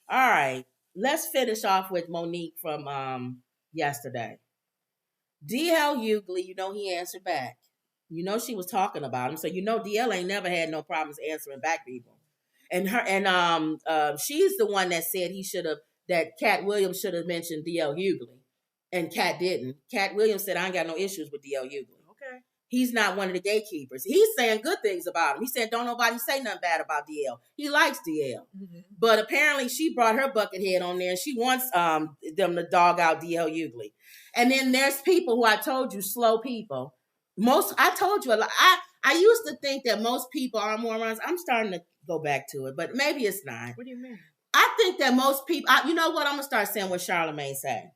All right. Let's finish off with Monique from yesterday. DL Hughley, he answered back. She was talking about him. So DL ain't never had no problems answering back people. And she's the one that said that Cat Williams should have mentioned DL Hughley. And Cat didn't. Cat Williams said, I ain't got no issues with DL Hughley. Okay. He's not one of the gatekeepers. He's saying good things about him. He said, don't nobody say nothing bad about DL. He likes DL. Mm-hmm. But apparently she brought her bucket head on there and she wants them to dog out DL Hughley. And then there's people who I told you, slow people. I told you a lot. I used to think that most people are morons. I'm starting to go back to it, but maybe it's not. What do you mean? I think that most people, you know what? I'm going to start saying what Charlamagne said.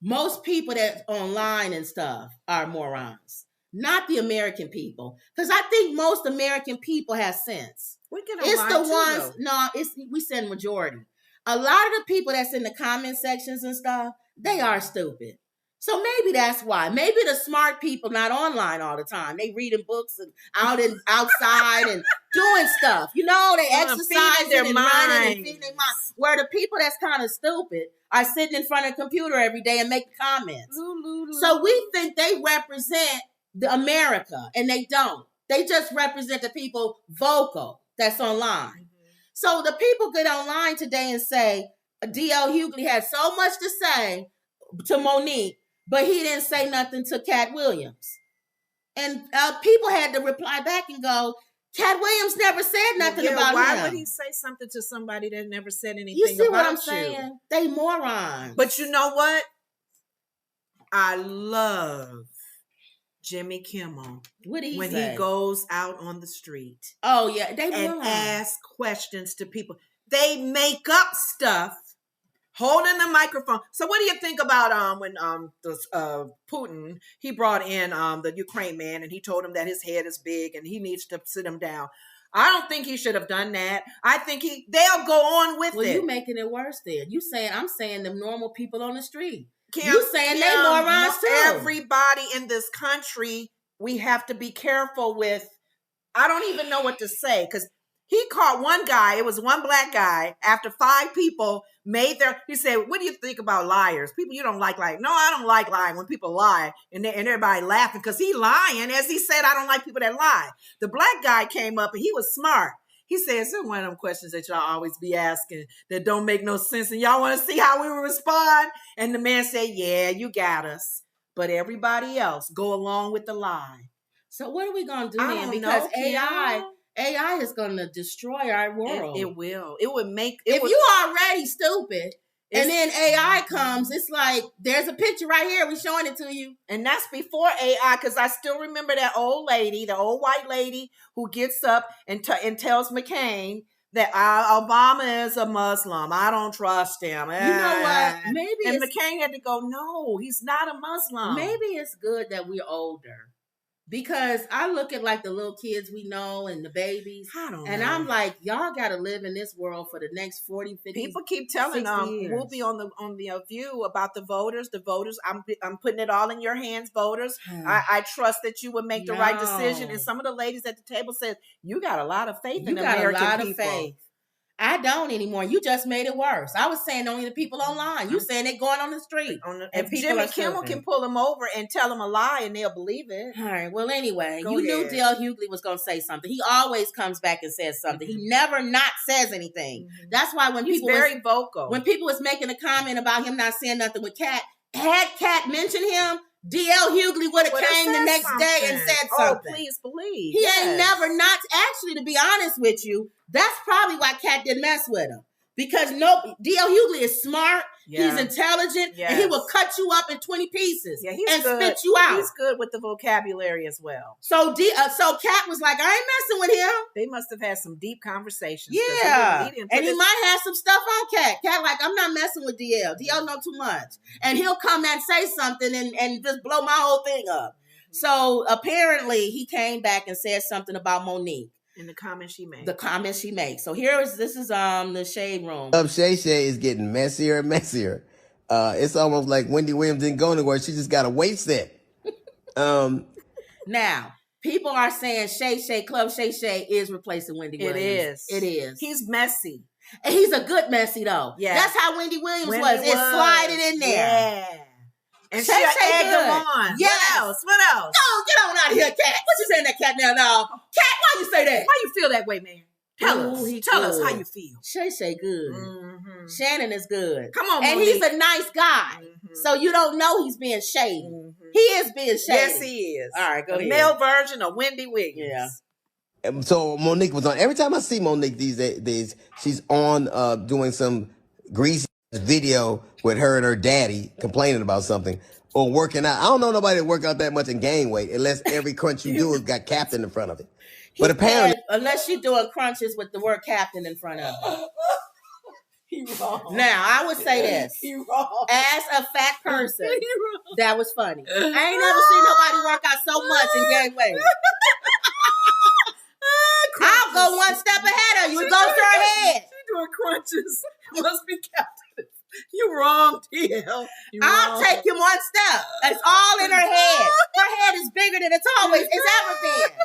Most people that online and stuff are morons, not the American people. Because I think most American people have sense. We get it's the ones, though. We said majority. A lot of the people that's in the comment sections and stuff, they are stupid. So maybe that's why. Maybe the smart people not online all the time. They reading books and outside and doing stuff. They exercise their mind and feeding their mind. Where the people that's kind of stupid are sitting in front of a computer every day and making comments. So we think they represent the America, and they don't. They just represent the people vocal that's online. Mm-hmm. So the people get online today and say, D.L. Hughley had so much to say to Monique, but he didn't say nothing to Cat Williams. And people had to reply back and go, Cat Williams never said nothing about him. Why would he say something to somebody that never said anything about you? You see what I'm saying? They morons. But you know what? I love Jimmy Kimmel. What did he when say? He goes out on the street. Oh, yeah. They and ask questions to people. They make up stuff. Holding the microphone. So what do you think about when Putin, he brought in the Ukraine man and he told him that his head is big and he needs to sit him down. I don't think he should have done that. I think they'll go on with it. Well, you making it worse then. I'm saying the normal people on the street. You saying they morons too. Everybody in this country, we have to be careful with. I don't even know what to say because he caught one guy. It was one black guy. After 5 people he said, what do you think about liars? People you don't like lying. No, I don't like lying when people lie and everybody laughing because he lying. As he said, I don't like people that lie. The black guy came up and he was smart. He said, it's one of them questions that y'all always be asking that don't make no sense. And y'all want to see how we will respond? And the man said, yeah, you got us. But everybody else go along with the lie. So what are we going to do then? Because AI is going to destroy our world. It will. It would make... If you already stupid, and then AI comes, it's like, there's a picture right here. We're showing it to you. And that's before AI, because I still remember that old lady, the old white lady, who gets up and tells McCain that Obama is a Muslim. I don't trust him. You know what? And McCain had to go, no, he's not a Muslim. Maybe it's good that we're older. Because I look at like the little kids we know and the babies. I don't know. And I'm like, y'all got to live in this world for the next 40, 50 People keep telling we'll be on the View about the voters. The voters, I'm putting it all in your hands, voters. I trust that you would make the right decision. And some of the ladies at the table said, you got a lot of faith in American people. You got a lot of faith. I don't anymore. You just made it worse. I was saying only the people online. You saying they going on the street. And Jimmy Kimmel can pull them over and tell them a lie and they'll believe it. All right. Well, anyway, you knew D.L. Hughley was going to say something. He always comes back and says something. He never not says anything. Mm-hmm. That's why when he's very vocal. When people was making a comment about him not saying nothing with Kat, had Kat mentioned him, D.L. Hughley would have came the next day and said something. Oh, please believe. He ain't never not. Actually, to be honest with you, that's probably why Kat didn't mess with him. Because D.L. Hughley is smart, he's intelligent, and he will cut you up in 20 pieces and spit you out. He's good with the vocabulary as well. So Kat was like, I ain't messing with him. They must have had some deep conversations. Yeah. He might have some stuff on Kat. Kat like, I'm not messing with DL. DL know too much. And he'll come and say something and just blow my whole thing up. Mm-hmm. So apparently he came back and said something about Monique. In the comments she made. So this is the Shade Room. Shay Shay is getting messier and messier. It's almost like Wendy Williams didn't go anywhere. She just got a weight set. Now, people are saying Shay Shay, Club Shay Shay is replacing Wendy Williams. It is. It is. He's messy. And he's a good messy though. Yeah. That's how Wendy Williams Wendy was. It slided in there. Yeah. And Shay she'll Shay egg them good. on. Yes. What else? No, get on out of here, Cat. What you saying that Cat now? No. Cat, why you say that? Why you feel that way, man? Tell Ooh, us. he Tell us good. how you feel. Shay Shay good. Mm-hmm. Shannon is good. Come on, and Monique. he's a nice guy. Mm-hmm. So you don't know he's being shady. Mm-hmm. He is being shady. Yes, he is. All right, go the ahead. male version of Wendy Williams. Yeah. And so Monique was on. Every time I see Monique these days, she's on doing some greasy video with her and her daddy complaining about something or working out. I don't know nobody that work out that much and gain weight unless every crunch you do has got captain in front of it. But apparently, unless you're doing crunches with the word captain in front of it. He wrong. Now, I would say this. He wrong. As a fat person, He wrong. that was funny. I ain't never seen nobody work out so much and gain weight. I'll go one step ahead of you. It goes to her head. She doing crunches. Must be captain. You wrong, TL. I'll take you one step. It's all in her head. Her head is bigger than it's ever been.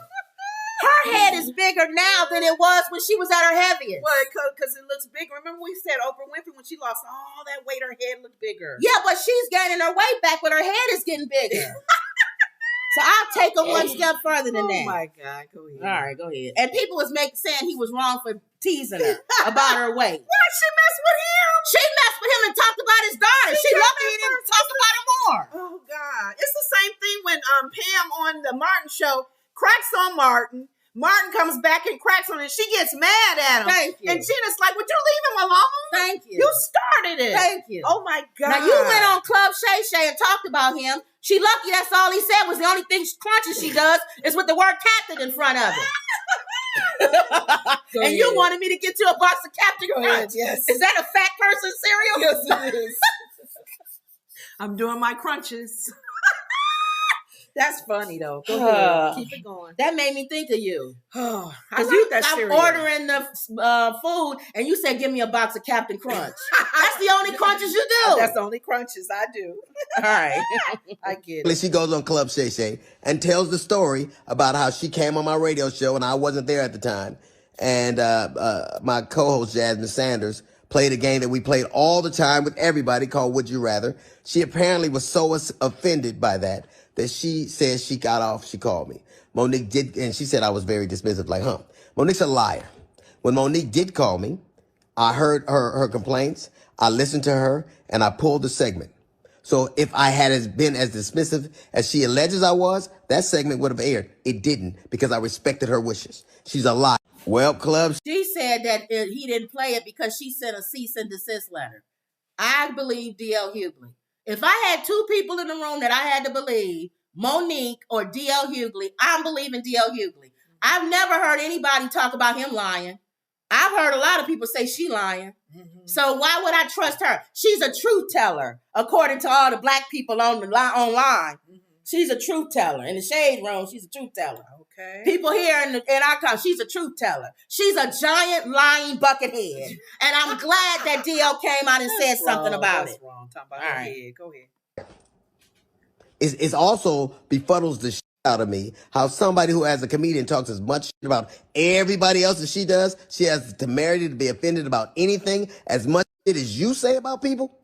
Her head is bigger now than it was when she was at her heaviest. Well, because it looks bigger. Remember we said Oprah Winfrey, when she lost all that weight, her head looked bigger. Yeah, but she's gaining her weight back, but her head is getting bigger. So I'll take her one step further than that. Oh my God, go ahead. All right, go ahead. And people was saying he was wrong for teasing her about her weight. Why she messed with him? She messed with him and talked about his daughter. She lucky he didn't talk about her more. Oh God, it's the same thing when Pam on the Martin show cracks on Martin. Martin comes back and cracks on him, and she gets mad at him. Thank you. And Gina's like, "Would you leave him alone? Thank you. You started it. Thank you. Oh my God. Now you went on Club Shay Shay and talked about him. She lucky that's all he said was the only thing crunches she does is with the word captain in front of it. And you wanted me to get you a box of Captain Crunch. Yes. Is that a fat person cereal? Yes, it is. I'm doing my crunches. That's funny though. Go ahead. Keep it going. That made me think of you. Oh, I Because like that I'm cereal. ordering the food and you said, give me a box of Captain Crunch. That's the only crunches you do. That's the only crunches I do. All right. I get it. she goes on Club Shay Shay and tells the story about how she came on my radio show and I wasn't there at the time. And my co-host, Jasmine Sanders, played a game that we played all the time with everybody called Would You Rather. She apparently was so offended by that she said she got off. She called me. Monique did, and she said I was very dismissive, like, Monique's a liar. When Monique did call me, I heard her complaints. I listened to her, and I pulled the segment. So if I had been as dismissive as she alleges I was, that segment would have aired. It didn't, because I respected her wishes. She's a liar. Well, Club. She said that he didn't play it because she sent a cease and desist letter. I believe D.L. Hughley. If I had two people in the room that I had to believe, Monique or D.L. Hughley, I'm believing D.L. Hughley. I've never heard anybody talk about him lying. I've heard a lot of people say she lying. Mm-hmm. So why would I trust her? She's a truth teller, according to all the black people online. Mm-hmm. She's a truth teller. In the shade room, she's a truth teller. Okay. People here in our country, she's a truth teller. She's a giant lying buckethead. And I'm glad that DL came out and said something about it. Wrong. Talk about all right. Go ahead. It's also befuddles the shit out of me how somebody who as a comedian talks as much shit about everybody else as she does, she has the temerity to be offended about anything as much shit as you say about people.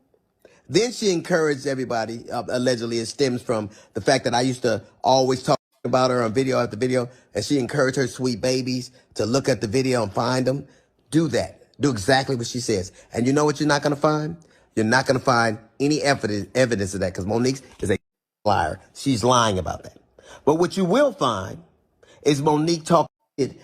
Then she encouraged everybody, allegedly it stems from the fact that I used to always talk about her on video after video, and she encouraged her sweet babies to look at the video and find them. Do that. Do exactly what she says. And you know what you're not going to find? You're not going to find any evidence of that, because Monique is a liar. She's lying about that. But what you will find is Monique talking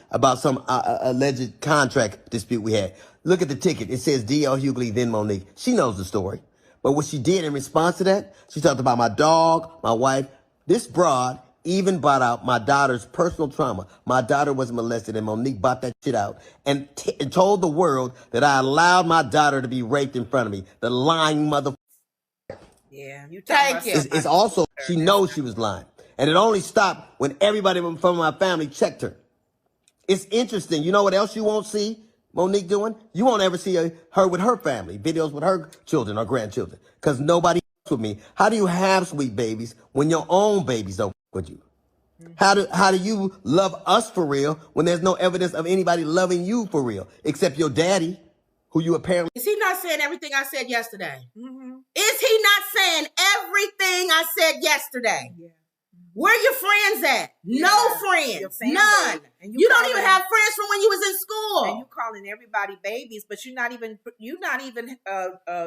about some alleged contract dispute we had. Look at the ticket. It says D.L. Hughley, then Monique. She knows the story. But what she did in response to that, she talked about my dog, my wife. This broad even brought out my daughter's personal trauma. My daughter was molested, and Monique brought that shit out and told the world that I allowed my daughter to be raped in front of me. The lying mother. Yeah, you thank you. It's also, she knows she was lying. And it only stopped when everybody from my family checked her. It's interesting. You know what else you won't see Monique doing? You won't ever see her with her family, videos with her children or grandchildren, because nobody with me. How do you have sweet babies when your own babies don't with you? How do you love us for real when there's no evidence of anybody loving you for real except your daddy, who you apparently... Is he not saying everything I said yesterday? Mm-hmm. Is he not saying everything I said yesterday? Yeah. Where your friends at? No Your friends. family. None. And You don't calling- even have friends from when you was in school. And you calling everybody babies, but you're not even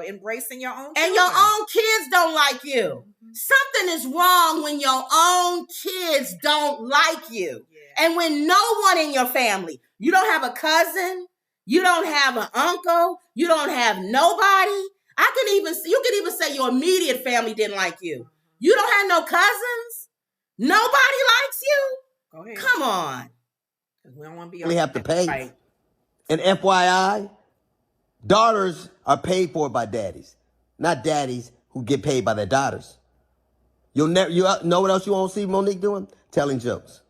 embracing your own children. And your own kids don't like you. Something is wrong when your own kids don't like you. Yeah. And when no one in your family, you don't have a cousin, you don't have an uncle, you don't have nobody. You can even say your immediate family didn't like you. You don't have no cousins. Nobody likes you. Go ahead. Come on. We don't want to be. really have to pay. Right. And FYI, daughters are paid for by daddies, not daddies who get paid by their daughters. You know what else you won't see Monique doing? Telling jokes.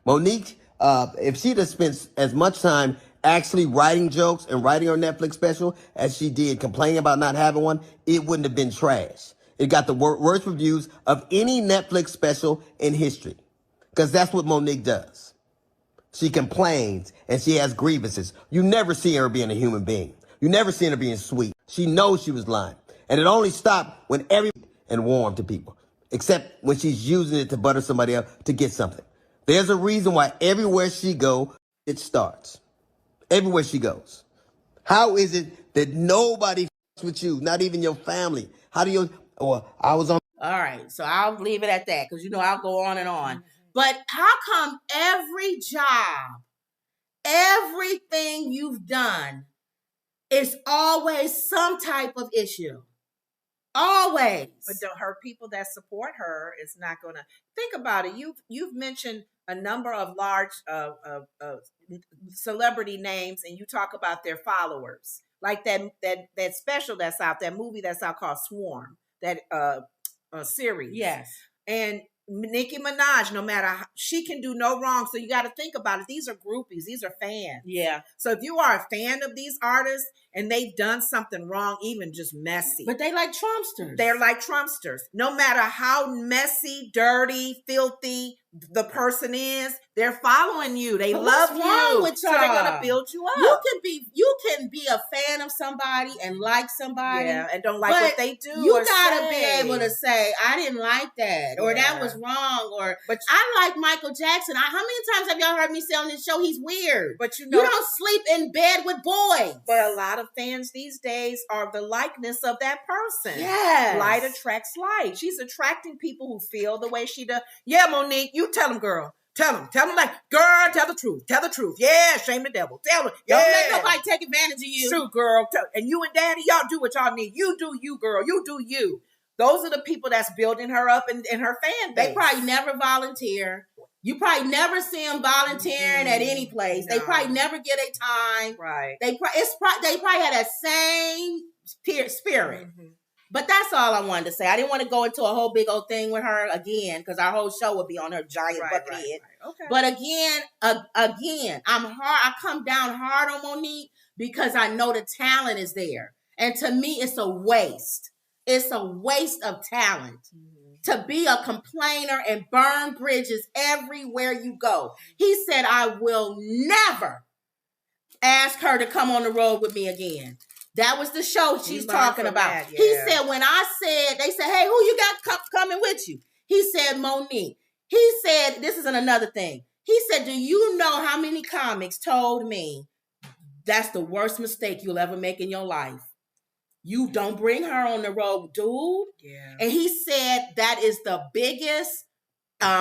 Monique, if she'd have spent as much time actually writing jokes and writing her Netflix special as she did complaining about not having one, it wouldn't have been trash. It got the worst reviews of any Netflix special in history. Because that's what Monique does. She complains and she has grievances. You never see her being a human being. You never see her being sweet. She knows she was lying. And it only stopped when and warm to people. Except when she's using it to butter somebody up to get something. There's a reason why everywhere she goes, it starts. Everywhere she goes. How is it that nobody with you, not even your family? How do you... I was on... All right, so I'll leave it at that because, I'll go on and on. But how come every job, everything you've done is always some type of issue? Always. But her people that support her is not going to think about it. You've mentioned a number of large celebrity names, and you talk about their followers, like that special that's out, that movie that's out called Swarm, that series. Yes. And Nicki Minaj, no matter how, she can do no wrong. So you got to think about it. These are groupies. These are fans. Yeah. So if you are a fan of these artists and they've done something wrong, even just messy. But they like Trumpsters. They're like Trumpsters. No matter how messy, dirty, filthy the person is, they're following you. They love you. What's wrong with so they're y'all? gonna build you up. You can be a fan of somebody and like somebody. Yeah, and don't like what they do. You gotta be able to say, I didn't like that, or that was wrong, or but I like Michael Jackson. How many times have y'all heard me say on this show he's weird? But you don't sleep in bed with boys. But a lot of fans these days are the likeness of that person. Yes. Light attracts light. She's attracting people who feel the way she does. Yeah, Monique, you tell them, girl. Tell them like, girl, tell the truth. Tell the truth. Yeah, shame the devil. Tell them. Yeah. Don't let nobody take advantage of you. True, girl. And you and daddy, y'all do what y'all need. You do you, girl. You do you. Those are the people that's building her up in her fan base. They probably never volunteer. You probably never see them volunteering at any place. No. They probably never get a time. Right. They probably had that same spirit. Mm-hmm. But that's all I wanted to say. I didn't want to go into a whole big old thing with her again because our whole show would be on her giant bucket head. Right. Okay. But again, I come down hard on Monique because I know the talent is there. And to me, it's a waste. It's a waste of talent. Mm-hmm. To be a complainer and burn bridges everywhere you go. He said, I will never ask her to come on the road with me again. That was the show she's talking about. That, yeah. He said, they said, hey, who you got coming with you? He said, Monique. He said, this isn't another thing. He said, do you know how many comics told me that's the worst mistake you'll ever make in your life? You don't bring her on the road, dude. Yeah. And he said, that is the biggest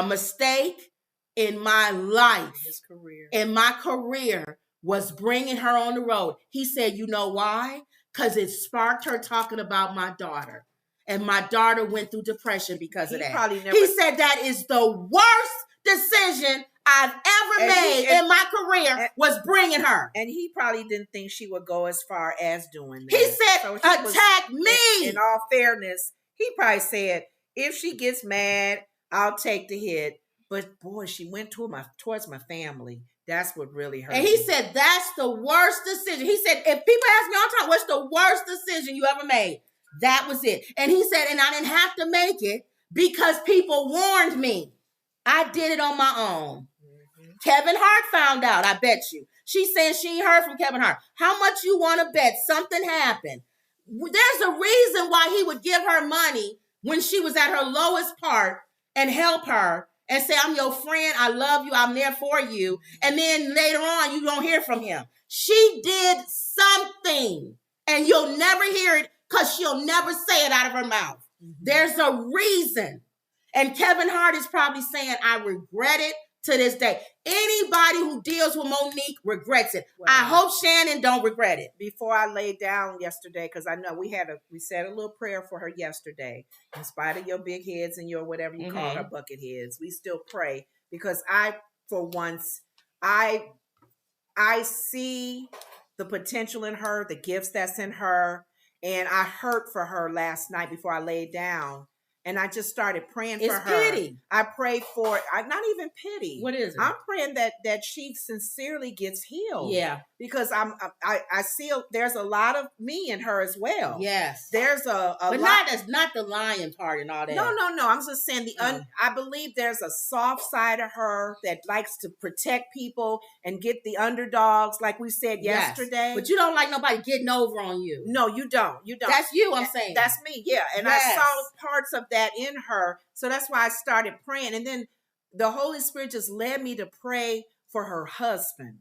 mistake in my life. His career. In my career. Was bringing her on the road. He said, you know why? Because it sparked her talking about my daughter. And my daughter went through depression because of that. He said that is the worst decision I've ever made in my career was bringing her. And he probably didn't think she would go as far as doing that. He said, attack me. In all fairness, he probably said, if she gets mad, I'll take the hit. But boy, she went towards my family. That's what really hurt. And he said, that's the worst decision. He said, if people ask me all the time, what's the worst decision you ever made? That was it. And he said, and I didn't have to make it because people warned me. I did it on my own. Mm-hmm. Kevin Hart found out, I bet you. She's saying she ain't heard from Kevin Hart. How much you want to bet something happened? There's a reason why he would give her money when she was at her lowest part and help her and say, I'm your friend, I love you, I'm there for you. And then later on, you don't hear from him. She did something, and you'll never hear it because she'll never say it out of her mouth. There's a reason. And Kevin Hart is probably saying, I regret it to this day. Anybody who deals with Monique regrets it. Well, I hope Shannon don't regret it. Before I laid down yesterday, because I know we said a little prayer for her yesterday. In spite of your big heads and your whatever you call her bucket heads, we still pray because for once, I see the potential in her, the gifts that's in her, and I hurt for her last night before I laid down. And I just started praying for her. It's pity. I prayed for, not even pity. What is it? I'm praying that she sincerely gets healed. Yeah. Because I see there's a lot of me in her as well. Yes. There's a but lot. not the lying part and all that. No. I'm just saying I believe there's a soft side of her that likes to protect people and get the underdogs, like we said yesterday. But you don't like nobody getting over on you. No, you don't. You don't. That's you, I'm saying. That's me, yeah. And I saw parts of that in her. So that's why I started praying. And then the Holy Spirit just led me to pray for her husband.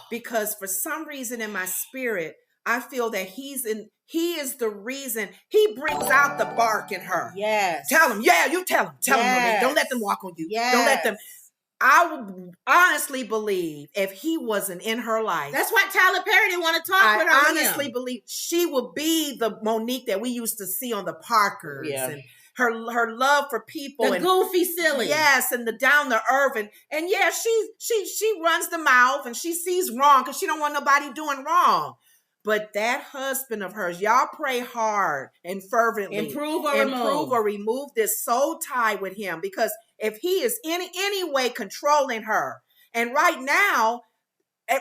Because for some reason in my spirit, I feel that he is the reason. He brings out the bark in her. Yes. Tell him. Yeah, you tell him. Tell him. Don't let them walk on you. Yes. Don't let them. I would honestly believe if he wasn't in her life. That's why Tyler Perry didn't want to talk with her. I honestly believe she would be the Monique that we used to see on the Parkers. Yeah. And her love for people. The goofy silly. Yes, and the down to earth. And yeah, she runs the mouth and she sees wrong because she don't want nobody doing wrong. But that husband of hers, y'all pray hard and fervently. Improve or remove this soul tie with him. Because if he is any way controlling her, and right now,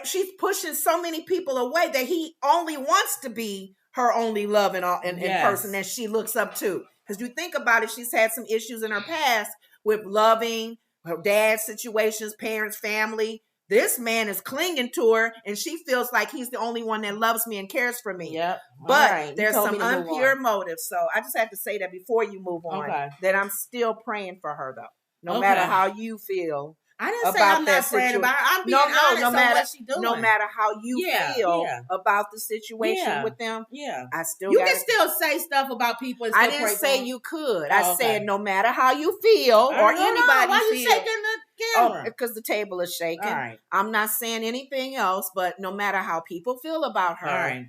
she's pushing so many people away that he only wants to be her only love and person that she looks up to. Because you think about it, she's had some issues in her past with loving her dad's situations, parents, family. This man is clinging to her, and she feels like he's the only one that loves me and cares for me. Yep. But there's some impure motives. So I just have to say that before you move on, that I'm still praying for her, though. No matter how you feel. I didn't say I'm not praying about her. I'm being honest on what she's doing. No matter how you feel about the situation with them, I still can still say stuff about people. And I didn't say you could. I said no matter how you feel or anybody Why you shaking the camera? Because the table is shaking. All right. I'm not saying anything else, but no matter how people feel about her,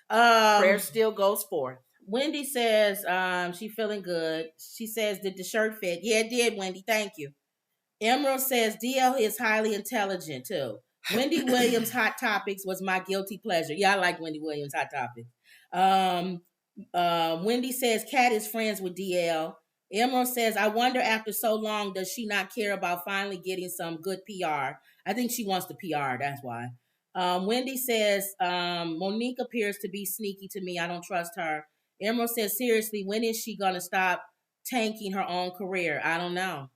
prayer still goes forth. Wendy says she feeling good. She says, did the shirt fit? Yeah, it did, Wendy. Thank you. Emerald says DL is highly intelligent too. Wendy Williams' Hot Topics was my guilty pleasure. Yeah, I like Wendy Williams' Hot Topics. Wendy says Kat is friends with DL. Emerald says, I wonder after so long, does she not care about finally getting some good PR? I think she wants the PR, that's why. Wendy says, Monique appears to be sneaky to me. I don't trust her. Emerald says, seriously, when is she going to stop tanking her own career? I don't know.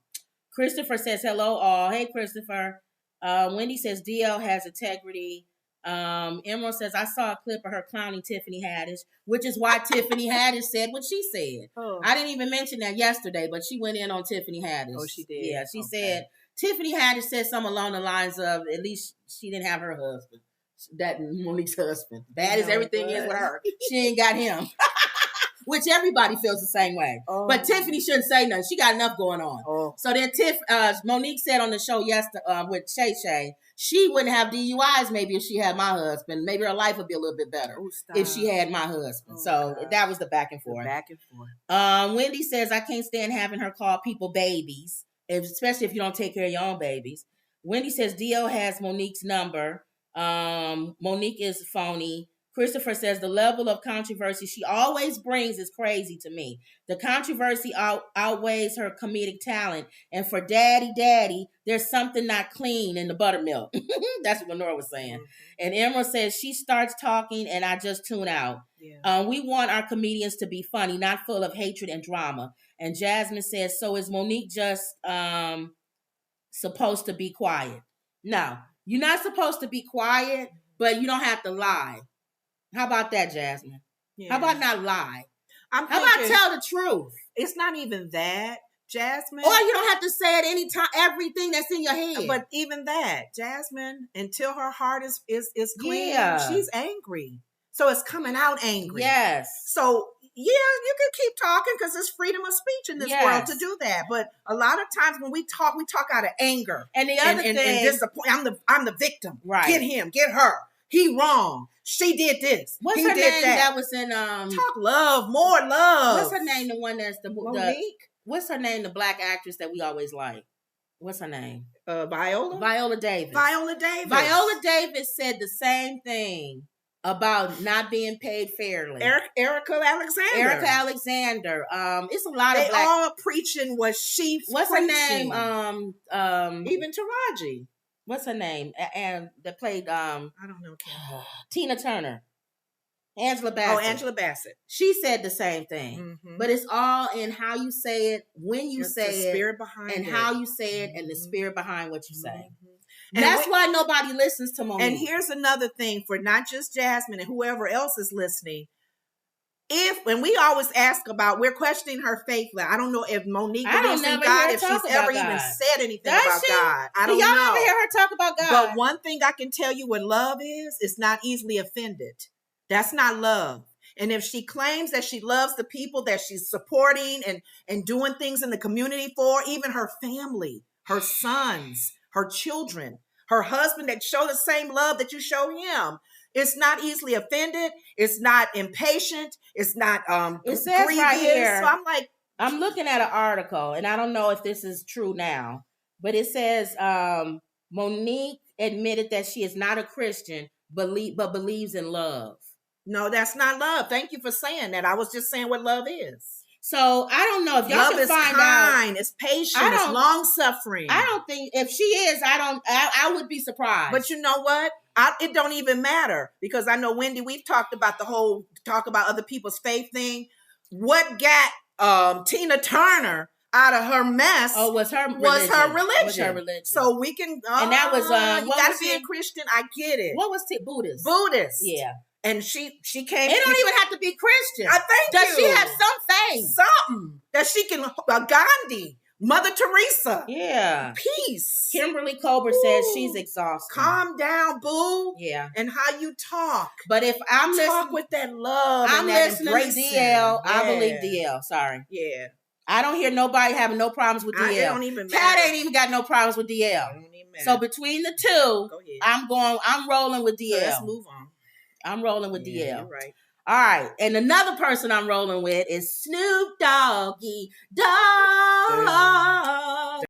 Christopher says, hello all. Hey, Christopher. Wendy says, DL has integrity. Emerald says, I saw a clip of her clowning Tiffany Haddish, which is why Tiffany Haddish said what she said. Oh. I didn't even mention that yesterday, but she went in on Tiffany Haddish. Oh, she did? Yeah, she said, Tiffany Haddish said something along the lines of, at least she didn't have her husband. That Monique's husband. Bad as everything is with her. She ain't got him. Which everybody feels the same way. Oh. But Tiffany shouldn't say nothing. She got enough going on. Oh. So then Monique said on the show yesterday with Shay Shay, she wouldn't have DUIs maybe if she had my husband. Maybe her life would be a little bit better if she had my husband. So that was the back and forth. Wendy says, I can't stand having her call people babies, especially if you don't take care of your own babies. Wendy says, DL has Monique's number. Monique is phony. Christopher says, the level of controversy she always brings is crazy to me. The controversy outweighs her comedic talent. And for daddy, there's something not clean in the buttermilk. That's what Lenore was saying. Mm-hmm. And Emerald says, she starts talking and I just tune out. Yeah. We want our comedians to be funny, not full of hatred and drama. And Jasmine says, so is Monique just supposed to be quiet? No. You're not supposed to be quiet, but you don't have to lie. How about that, Jasmine? Yeah. How about not lie? How about tell the truth? It's not even that, Jasmine. Or you don't have to say it anytime, everything that's in your head. But even that, Jasmine, until her heart is clean, she's angry. So it's coming out angry. Yes. So yeah, you can keep talking because there's freedom of speech in this world to do that. But a lot of times when we talk out of anger. And the other thing, and disappointment. I'm the victim. Right. Get him. Get her. He wrong. She did this. What's he her did name that was in Talk love, more love. What's her name? The one that's the Monique? What's her name? The black actress that we always like. What's her name? Viola? Viola Davis. Viola Davis. Viola Davis said the same thing about not being paid fairly. Erica Alexander. It's a lot of they all preaching what she's What's preaching. her name? Even Taraji. What's her name? And that played I don't know. Tina Turner. Angela Bassett. Oh, Angela Bassett. She said the same thing. Mm-hmm. But it's all in how you say it, when you say it, spirit behind and it. how you say it, and the spirit behind what you say. Mm-hmm. And that's why nobody listens to Monique. And here's another thing for not just Jasmine and whoever else is listening. When we always ask about, we're questioning her faith. I don't know if Monique believes in God, if she's ever even said anything about God. I don't know. Y'all ever hear her talk about God? But one thing I can tell you what love is, it's not easily offended. That's not love. And if she claims that she loves the people that she's supporting and doing things in the community for, even her family, her sons, her children, her husband that show the same love that you show him, it's not easily offended. It's not impatient. It's not it says grievous. Right here, so I'm like, I'm looking at an article, and I don't know if this is true now, but it says Monique admitted that she is not a Christian, but believes in love. No, that's not love. Thank you for saying that. I was just saying what love is. So I don't know if y'all love can is find kind, out. It's patient, it's long suffering. I don't think if she is, I would be surprised. But you know what? It don't even matter because I know Wendy. We've talked about the whole talk about other people's faith thing. What got Tina Turner out of her mess? Was her religion. Was her religion. So we can, and that was you got to be a Christian. I get it. What was Buddhist? Buddhist. Yeah. And she came. It don't even have to be Christian. I think Does she have some faith? Something that she can. Gandhi, Mother Teresa. Yeah. Peace. Kimberly Colbert says she's exhausted. Calm down, boo. Yeah. And how you talk. But if I'm talk with that love, I'm and that listening to DL. I believe DL. Sorry. Yeah. I don't hear nobody having no problems with DL. It don't even matter. Kat ain't even got no problems with DL. It don't even matter. So between the two, I'm rolling with DL. So let's move on. I'm rolling with DL. You're right. All right. And another person I'm rolling with is Snoop Doggy Dogg.